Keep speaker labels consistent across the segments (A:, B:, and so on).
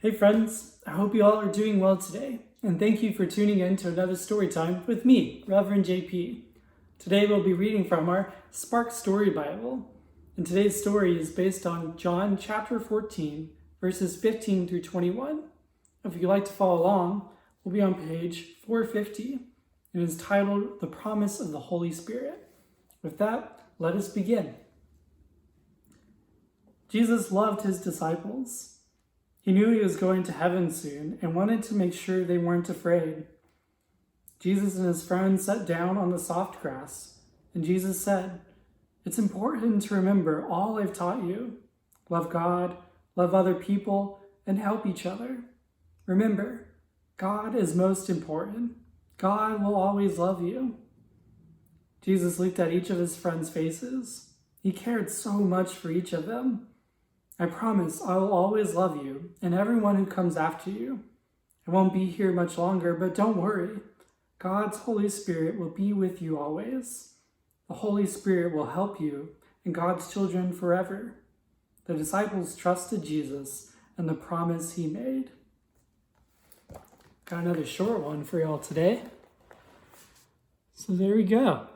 A: Hey friends, I hope you all are doing well today, and thank you for tuning in to another story time with me, Reverend JP. Today we'll be reading from our Spark Story Bible, and today's story is based on John chapter 14, verses 15 through 21. If you'd like to follow along, we'll be on page 450, and is titled The Promise of the Holy Spirit. With that, let us begin. Jesus loved his disciples. He knew he was going to heaven soon and wanted to make sure they weren't afraid. Jesus and his friends sat down on the soft grass, and Jesus said, "It's important to remember all I've taught you. Love God, love other people, and help each other. Remember, God is most important. God will always love you." Jesus looked at each of his friends' faces. He cared so much for each of them. "I promise I will always love you and everyone who comes after you. I won't be here much longer, but don't worry. God's Holy Spirit will be with you always. The Holy Spirit will help you and God's children forever." The disciples trusted Jesus and the promise he made. Got another short one for y'all today. So there we go.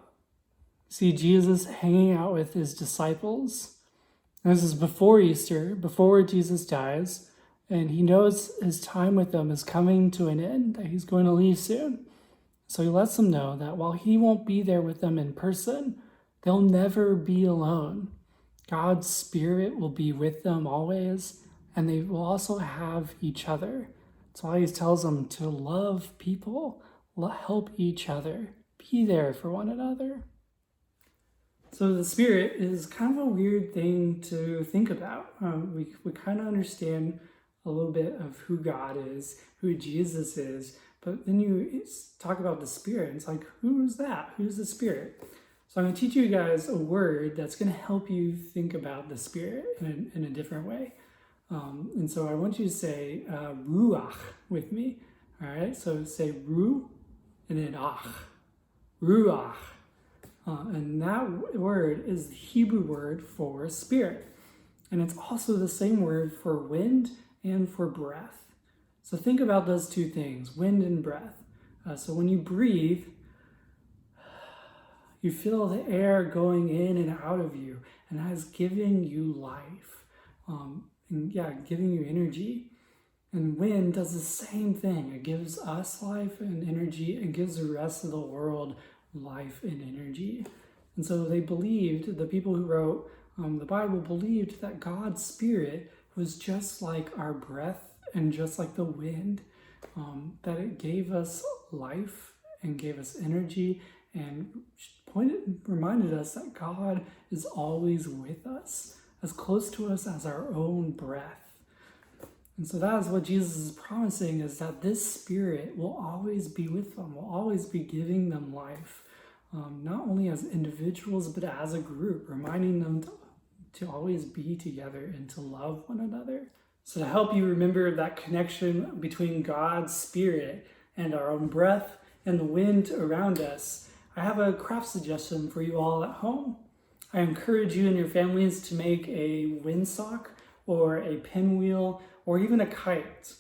A: See Jesus hanging out with his disciples. This is before Easter, before Jesus dies, and he knows his time with them is coming to an end, that he's going to leave soon. So he lets them know that while he won't be there with them in person, they'll never be alone. God's Spirit will be with them always, and they will also have each other. That's why he tells them to love people, help each other, be there for one another. So the Spirit is kind of a weird thing to think about. We kind of understand a little bit of who God is, who Jesus is, but then you talk about the Spirit, and it's like, who's that? Who's the Spirit? So I'm going to teach you guys a word that's going to help you think about the Spirit in a different way. And so I want you to say ruach with me. All right, so say ru and then ach. Ruach. And that word is the Hebrew word for spirit. And it's also the same word for wind and for breath. So think about those two things, wind and breath. So when you breathe, you feel the air going in and out of you, and that is giving you life. Giving you energy. And wind does the same thing. It gives us life and energy and gives the rest of the world life and energy. And so they believed, the people who wrote the Bible believed that God's Spirit was just like our breath and just like the wind, that it gave us life and gave us energy and reminded us that God is always with us, as close to us as our own breath. And so that is what Jesus is promising, is that this Spirit will always be with them, will always be giving them life, not only as individuals, but as a group, reminding them to always be together and to love one another. So to help you remember that connection between God's Spirit and our own breath and the wind around us, I have a craft suggestion for you all at home. I encourage you and your families to make a windsock or a pinwheel or even a kite,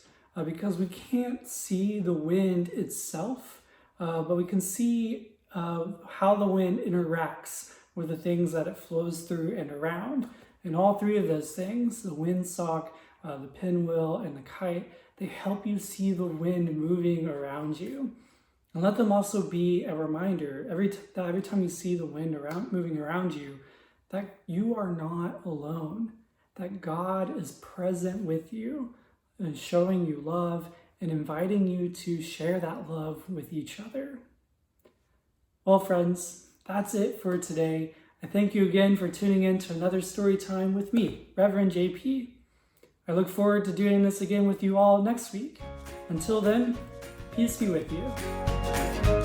A: because we can't see the wind itself, but we can see how the wind interacts with the things that it flows through and around. And all three of those things, the windsock, the pinwheel, and the kite, they help you see the wind moving around you. And let them also be a reminder every time you see the wind moving around you, that you are not alone, that God is present with you and showing you love and inviting you to share that love with each other. Well, friends, that's it for today. I thank you again for tuning in to another story time with me, Reverend JP. I look forward to doing this again with you all next week. Until then, peace be with you.